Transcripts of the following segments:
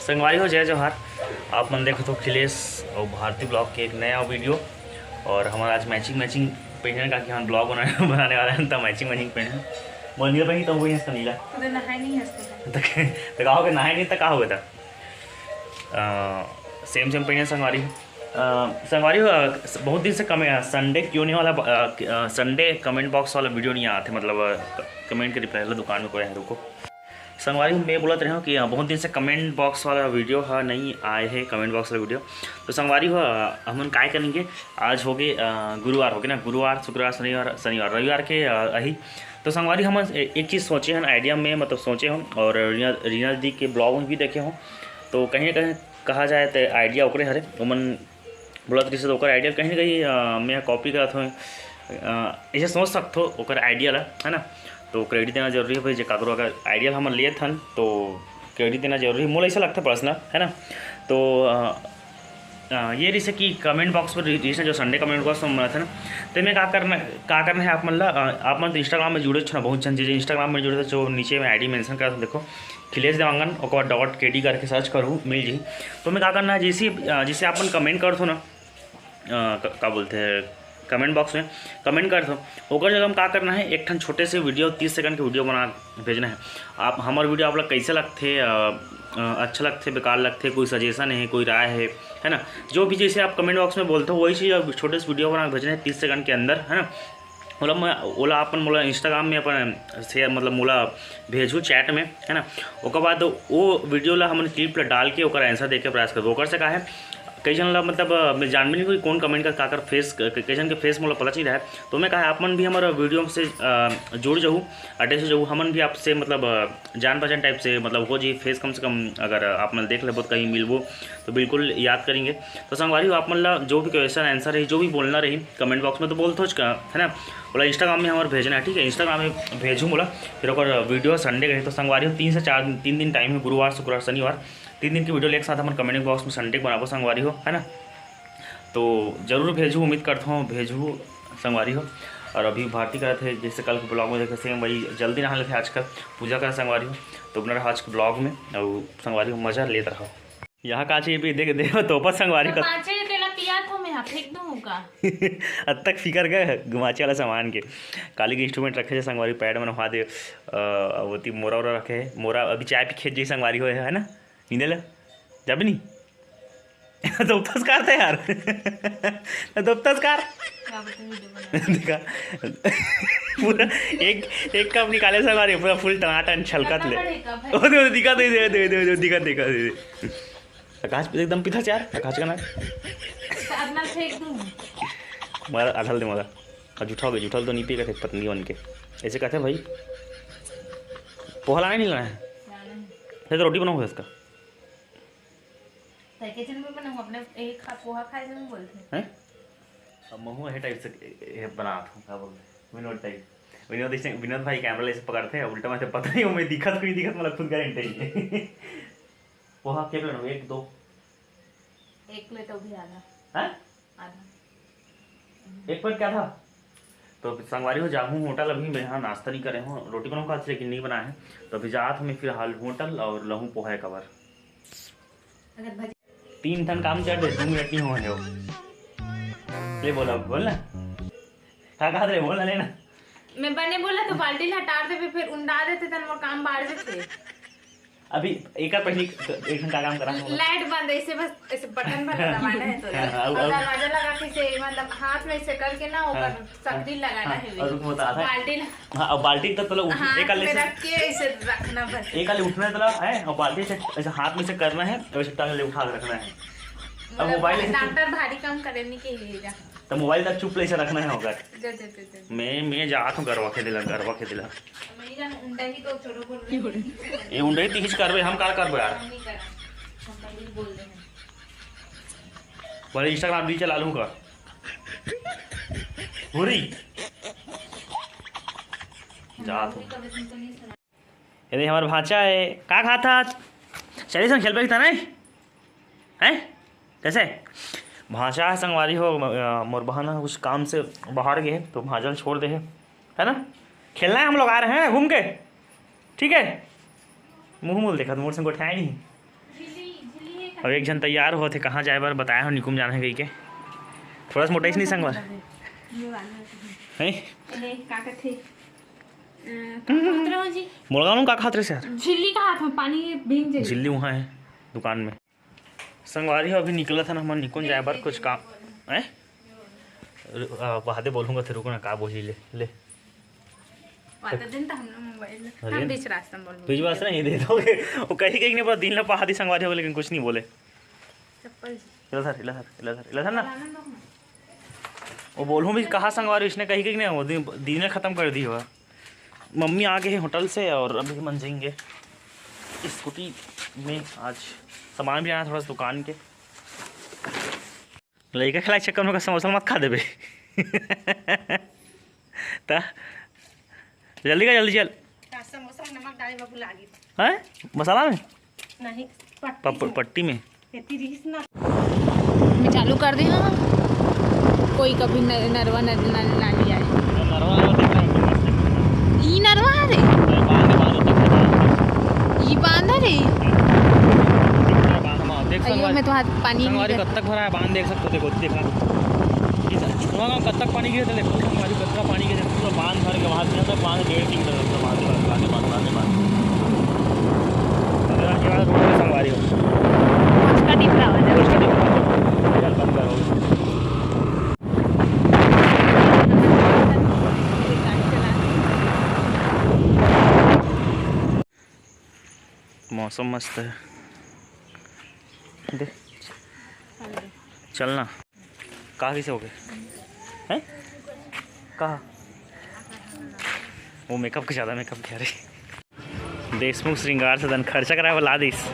संगवारी हो जय जोहार। आप मन देखो तो अखिलेश और भारती ब्लॉग के एक नया वीडियो। और हमारा आज मैचिंग पहनने का कि हम ब्लॉग बनाने वाले हैं, तो मैचिंग पहने बोल नीला पहनी तो वही हंसता नीला तो कहोगे नहाए नहीं तो कहा होगा था सेम पहने संगवारी। संगवारी बहुत दिन से संडे क्यों नहीं वाला संडे कमेंट बॉक्स वाला वीडियो नहीं आते, मतलब कमेंट के रिप्लाई दुकान में कोई है रुको। संगवारी मैं बोलते रहे हो कि बहुत दिन से कमेंट बॉक्स वाला वीडियो नहीं आए है, कमेंट बॉक्स वाला वीडियो। तो संगवारी हम काय करेंगे, आज हो गए गुरुवार हो गए ना, गुरुवार शुक्रवार शनिवार रविवार के अही। तो संगवारी हम एक चीज़ सोचे हैं आइडिया में, मतलब सोचे हम और रीना दी के ब्लॉग में भी देखे हों। तो कहीं ना कहीं कहा जाए तो आइडिया ओकरे हरे उमन बोलत रही से तो आइडिया कहीं ना कहीं मैं कॉपी करत हूँ, ऐसे सोच सकते हो ओकर आइडिया ला, है ना। तो क्रेडिट देना जरूरी है भाई, जो काकरो अगर आइडिया हम लिए थन तो क्रेडिट देना जरूरी है, मुझे ऐसा लगता है पर्सनल, है ना। तो ये जैसे कि कमेंट बॉक्स पर जैसे जो संडे कमेंट बॉक्स में था ना, तो मैं क्या करना है आप मन तो इंस्टाग्राम में जुड़े छो ना, बहुत जन चीज़ें इंस्टाग्राम में जुड़े थे जो नीचे में आईडी मेंशन कर देखो खिलेश देवांगन और .kd करके सर्च करूँ मिल जी। तो मैं क्या करना है जैसे आप मन कमेंट कर दो ना, क्या बोलते हैं कमेंट बॉक्स में कमेंट कर दो, ओकर जगह हम क्या करना है एक ठन छोटे से वीडियो 30 सेकंड के वीडियो बना भेजना है। आप हमारे वीडियो आप लोग कैसे लगते अच्छा लगते बेकार लगते, कोई सजेशन है कोई राय है ना, जो भी जैसे आप कमेंट बॉक्स में बोलते हो वही चीज़ छोटे से वीडियो बना भेजना है 30 सेकंड के अंदर, है ना। ओला अपन मोला इंस्टाग्राम में अपन शेयर मतलब मोला भेजू चैट में, है ना। ओकर बाद वो वीडियो ला हमने क्लिप ला डाल के ओकर आंसर देके प्रयास करबो। ओकर से का है कई जन ला मतलब मैं जान भी नहीं कोई कौन कमेंट का काकर फेस कई जन के फेस मोला पता चल रहा है। तो मैं कहा आप मन भी हमारा वीडियो से जुड़ जाऊँ अटैच हो जाऊँ, हमन भी आपसे मतलब जान पहचान टाइप से मतलब हो जी फेस कम से कम अगर आप मन देख ले बहुत कहीं मिलबो तो बिल्कुल याद करेंगे। तो संगवारी आप मन ला जो भी क्वेश्चन आंसर है जो भी बोलना रही कमेंट बॉक्स में तो बोल थोच का, है ना। बोला इंस्टाग्राम में हमारे भेजना है, ठीक है, इंस्टाग्राम में भेजूँ बोला। फिर और वीडियो संडे का है तो संगवारी 3 से 4 3 दिन टाइम है, गुरुवार शुक्रवार शनिवार 3 दिन की वीडियो एक साथ हम कमेंट बॉक्स में संडे बनाबो संगवारी हो, है ना। तो जरूर भेजूँ, उम्मीद करता हूँ भेजूँ संगवारी हो। और अभी भारती करे थे जैसे कल के ब्लॉग में देखे सेम वही जल्दी नहा लेते आजकल पूजा कर संगवारी हो। तो अपना आज के ब्लॉग में और संगवारी हो मजा लेते रहो। यहाँ का चाहिए भी देख देखो तो पर संगवारी का अब तक फिकर गए गुमाचे वाला सामान के काली के इंस्ट्रूमेंट रखे संगवारी पैड में नहा दे वो मोरा वोरा रखे मोरा अभी चाय भी खेत जी संगवारी हो, है ना। नींदे ला जब नहीं दोपतस्कार था यार दोपतस्कार देखा पूरा एक कप निकाले संगवारी पूरा फुल टनाटन छलकत ले दिखा दे आकाश पे एकदम पीछा यार आकाश का ना मारा आधल दे मारा और जूठा तो नहीं पी कहते पत्नी बन के ऐसे कहते भाई पोहा लाना नहीं लाना है फिर तो रोटी बनाऊंगा इसका पोहा खाए बोलते हैं अब महू है टाइप से बनाता हूँ क्या बोलते विनोद टाइप विनोद भाई कैमरा ले से पकड़ते हैं उल्टा मैं पता नहीं मैं दिखत मतलब खुद गारंटी है पोहा क्या बनाऊँ 1 2 1 प्लेट भी आधा एक प्लेट क्या था। तो संगवारी हो जाऊँ होटल अभी मैं यहाँ नाश्ता नहीं करे हूँ, रोटी बनाऊँ खाते लेकिन नहीं बनाया है। तो अभी जात हमें फिर हाल होटल और लहूँ पोहा कवर 3 टन काम चढ़ दे 2 मिनट नहीं हो ले बोलना क्या कहा रे बोलना लेना मैं बने बोला तो बाल्टी हटा दे फिर उंडा देते तन मोर काम बाढ़ देते अभी एक पहले एक घंटा काम करा लाइट बंद ऐसे बस ऐसे बटन पर दबाना है तो और दरवाजा लगा के से मतलब हाथ में ऐसे करके ना ऊपर सक्री लगाना है और वो आता है बाल्टी हां और बाल्टी तक तो एक आले से रख के ऐसे रखना बस एक आले उठना तो है और बाल्टी से ऐसे हाथ में से करना है और ऐसे टांग ले उठा के रखना है। अब मोबाइल डॉक्टर भारी काम करने के लिए तो मोबाइल तक चुप ऐसे रखना है होगा मैं जात हूं गरवा के दिला ये उंडे तीज करबे हम का करबे यार बोले इंस्टाग्राम भी चला लूं का पूरी जात हूं ये हमारा भाचा है का खाता चलिए संग खेल पे था नहीं है कैसे भाषा है संगवारी हो मोर बहन कुछ काम से बाहर गए तो भाजल छोड़ दे है ना। खेलना है हम लोग आ रहे हैं घूम के, ठीक है। मुँह देखा तो मोर संग उठाया नहीं अब एक जन तैयार हो थे कहाँ जाए बार बताया हो निकुम जाना है कहीं के थोड़ा सा मोटा नहीं संगवार मुड़गांव का खात रहे सर झिल्ली का हाथ में पानी भीग जाए झिल्ली वहाँ है दुकान में संगवारी हो अभी निकला था ना हम निकुम जाए बार कुछ काम है वहाँ बोलूँगा थे रुको ना का बोली ले बीच रास्ता में बीच रास्ता नहीं दे दोगे वो कहीं कहीं नहीं पता दिन ला पहाड़ी संगवारी हो लेकिन कुछ नहीं बोले इला ना वो बोलूँ भी कहाँ संगवारी इसने कहीं कहीं नहीं दिन ख़त्म कर दी हुआ मम्मी आ गए हैं होटल से और अभी मन जाएंगे स्कूटी में आज सामान भी आना थोड़ा सा दुकान के लड़का खिलाई चक्कर में समोसा मत खा देबे ता जल्दी का जल्दी चल समोसा में नमक डाले बाबू लागी हैं मसाला में नहीं पट्टी में मैं चालू कर दी हाँ कोई कभी नरवा ना लिया ई नरवा रे ई बांधा रे अयो मैं तो हाथ पानी संगवारी कब तक भरा है बांध देख सकते हो देखो देखना वहाँ कब तक पानी गिरे थे देखो संगवारी कब तक पानी गिरे पूरा बांध भर के वहाँ से जाता बांध 1.5 किलोमीटर बांध संगवारी हो उसका डिपरा हो जाए उसका डिपरा बंद करो मौसम मस्त है देख चलना कहाँ कैसे हो गए हैं कहाँ वो मेकअप का ज़्यादा मेकअप कह रही देशमुख श्रृंगार सदन खर्चा कराया वो ला दीस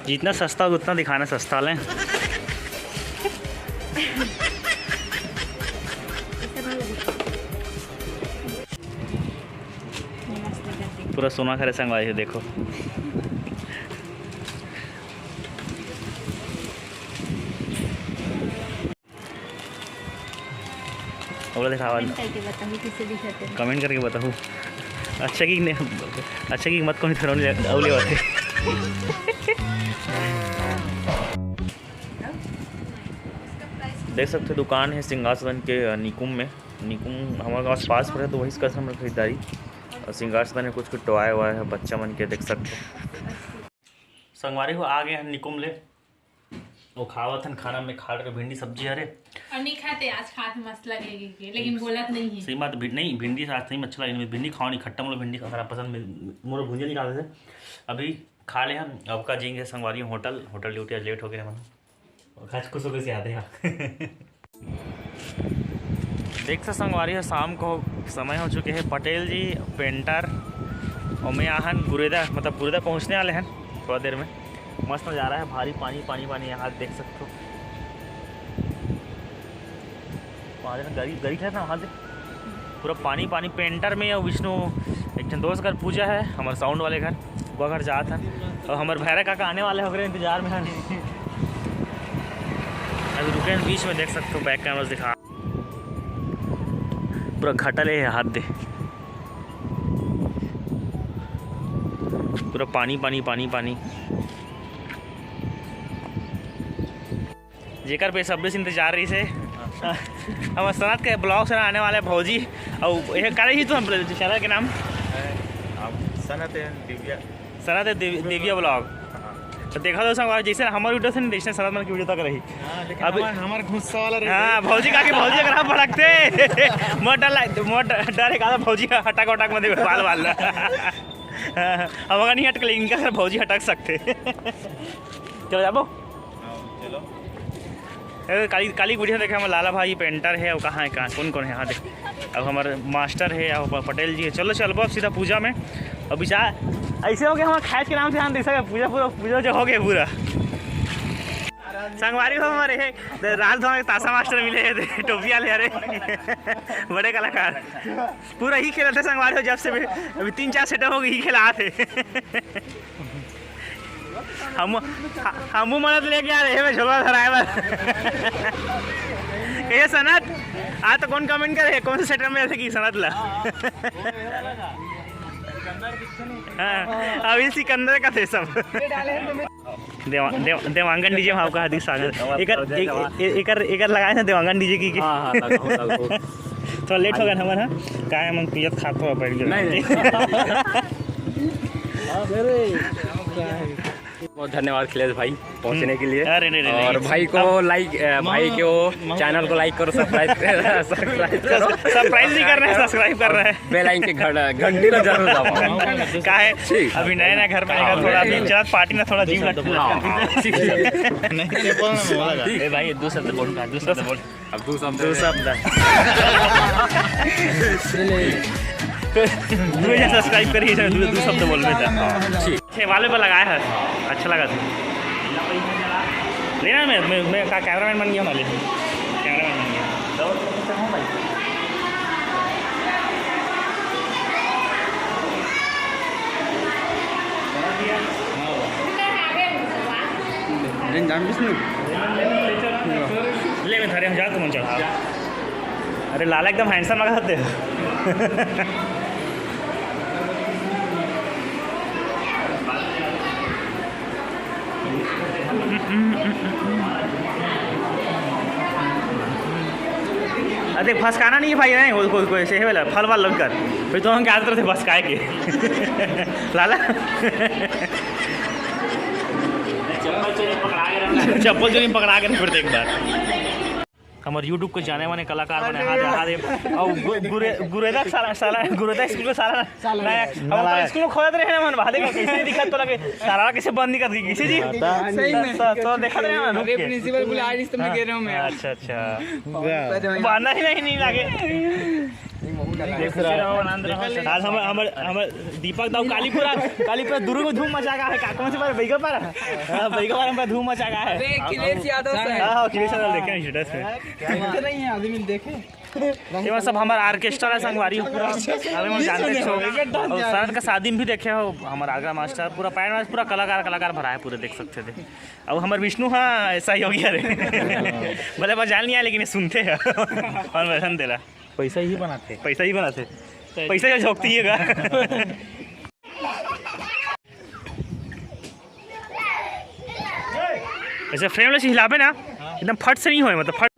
जितना सस्ता हो उतना दिखाना सस्ता लें पूरा सोना खरे संगवारी है देखो और दिखावा कमेंट करके बताओ अच्छा कि नहीं अच्छा कि मत कौन थरों अवले बातें देख सकते दुकान है श्रृंगार सदन के निकुम में निकुम हमारे पास पड़े तो वही से कर हमारी खरीदारी और श्रृंगार सदन में कुछ कुछ टॉय हुआ है बच्चा मन के देख सकते संगवारी को आ गए हैं निकुम ले वो खावत हन खाना में खा रहे भिंडी सब्जी अरे और नहीं खाते आज खाते मस्त लगेगी लेकिन बोलत नहीं है सही बात नहीं भिंडी आज नहीं अच्छा लगे भिंडी खाओ नहीं खट्टा मतलब भिंडी खाना पसंद मोर भुंजे नहीं खाते थे अभी खा ले हम अब का जाएंगे संगवारी होटल ड्यूटी आज लेट हो गया मन खास खुश होकर से आते हैं देख से संगवारी है शाम को समय हो चुके हैं पटेल जी पेंटर और मैं आहन गुरेदा मतलब गुरेदा पहुँचने वाले हैं थोड़ा देर में मस्त नज़ारा है भारी पानी पानी पानी यहाँ देख सकते हो वहाँ देना गरी है ना वहाँ से पूरा पानी पानी पेंटर में और विष्णु एक जन दोस्त घर पूजा है हमारे साउंड वाले घर वो घर जाता है और हमारे भैरव काका आने वाले हो गए इंतजार में हैं अभी रुके बीच में देख सकते हो बैक कैमरा दिखा पूरा घटल है हाथ दे पूरा पानी पानी पानी पानी जेकर बेसब्री से इंतजार रही से हम सनत के ब्लॉग से आने वाले भौजी और यह करे ही तो हम चैनल के नाम सनत दिव्या ब्लॉग तो देखा तो संग जैसे हमारे वीडियो से नहीं देखते सनत मन की वीडियो तक रही अब हमारे गुस्सा वाला हाँ भौजी का भौजी अगर हम भड़कते मोट डर एक आधा भौजी हटक वटक में देखो बाल बाल हम अगर नहीं हटक इनका सर भौजी हटक सकते चलो जाबो चलो काली वीडियो देखे हमारे लाला भाई पेंटर है और कहाँ है कौन कौन है यहाँ देख अब हमारे मास्टर है और पटेल जी है चलो चलो अब सीधा पूजा में अब विचार ऐसे हो गया हमारे खैच के नाम से ध्यान देख सके पूजा जो हो गया पूरा संगवारी हो हमारे राज धोने ताशा मास्टर मिले थे टोपिया ले अरे बड़े कलाकार पूरा ही खेला थे संगवारी हो जब से अभी 3-4 सेटअप हो गए ही खेला थे हम मदद लेके आ रहे हैं झोला धराए ये सनत आज तो कौन कमेंट करे कौन से सेटअप में ऐसे की सनत ला हाँ अभी सिकंदर का थे सब। देवांगन डीजे में आपका हार्दिक स्वागत। एक लगाए ना देवांगन डीजे की। थोड़ा लेट हो गया हमारा का है मन पियत खात हो बैठ गया। बहुत धन्यवाद खिलेश भाई पहुंचने के लिए। अरे नहीं और भाई को लाइक भाई के वो चैनल को लाइक करो, सब्सक्राइब करो। सरप्राइज नहीं कर रहे हैं, सब्सक्राइब कर रहे हैं। बेल आइकन के घंटी तो जरूर दबाओ। का है अभी नया नया घर बनेगा, थोड़ा अभी चल पार्टी में थोड़ा जीव लगता है। भाई दो शब्द बोल, अब दो शब्द मुझे सब्सक्राइब करिए, दो शब्द बोल रहे थे। ठीक वाले पर लगाया है, अच्छा लगा था लेना। मैं का कैमरामैन बन गया, वाले कैमरामैन बन गया। ले मैं थारे हम जा तुम चढ़ा। अरे लाला एकदम हैंडसम लगा थे। अरे फंसकाना नहीं है भाई, नहीं कोई से वाला फल वाल लग कर फिर तो हम क्या आदत थे फंसकाए के। लाला चप्पल जो नहीं पकड़ा के फिर एक बार। हमारे यूट्यूब को जाने माने कलाकार बने हाथ दे और गुरेदा गुरेदा स्कूल में सारा हम स्कूल में खोद रहे हैं मन भादे का कैसे दिखत तो लगे सारा कैसे बंद नहीं कर दी किसी जी सही में तो देखा रहे हैं। अरे प्रिंसिपल बोले आज तुम कह रहे हो मैं। अच्छा बाना ही नहीं लागे। आज हमारे दीपक दाऊ कालीपुरा दुर्ग में धूम मचा गया है। कौन से बार बैगा पार में धूम मचा गया है। अखिलेश यादव से। हाँ अखिलेश यादव देखे स्टेटस में नहीं है आदमी देखे। ये सब हमारा ऑर्केस्ट्रा है संगवारी पूरा अभी जानते हो। और शरद का शादी में भी देखे हो हमारा आगरा मास्टर पूरा पैर में पूरा कलाकार भरा है पूरे देख सकते थे। अब हमारे विष्णु हाँ ऐसा ही हो गया रे भले बजाल नहीं आया लेकिन सुनते हैं और वैसन देला पैसा ही बनाते पैसा ही झोंकती है। ऐसे फ्रेम से हिलावे ना एकदम फट से नहीं होए मतलब फट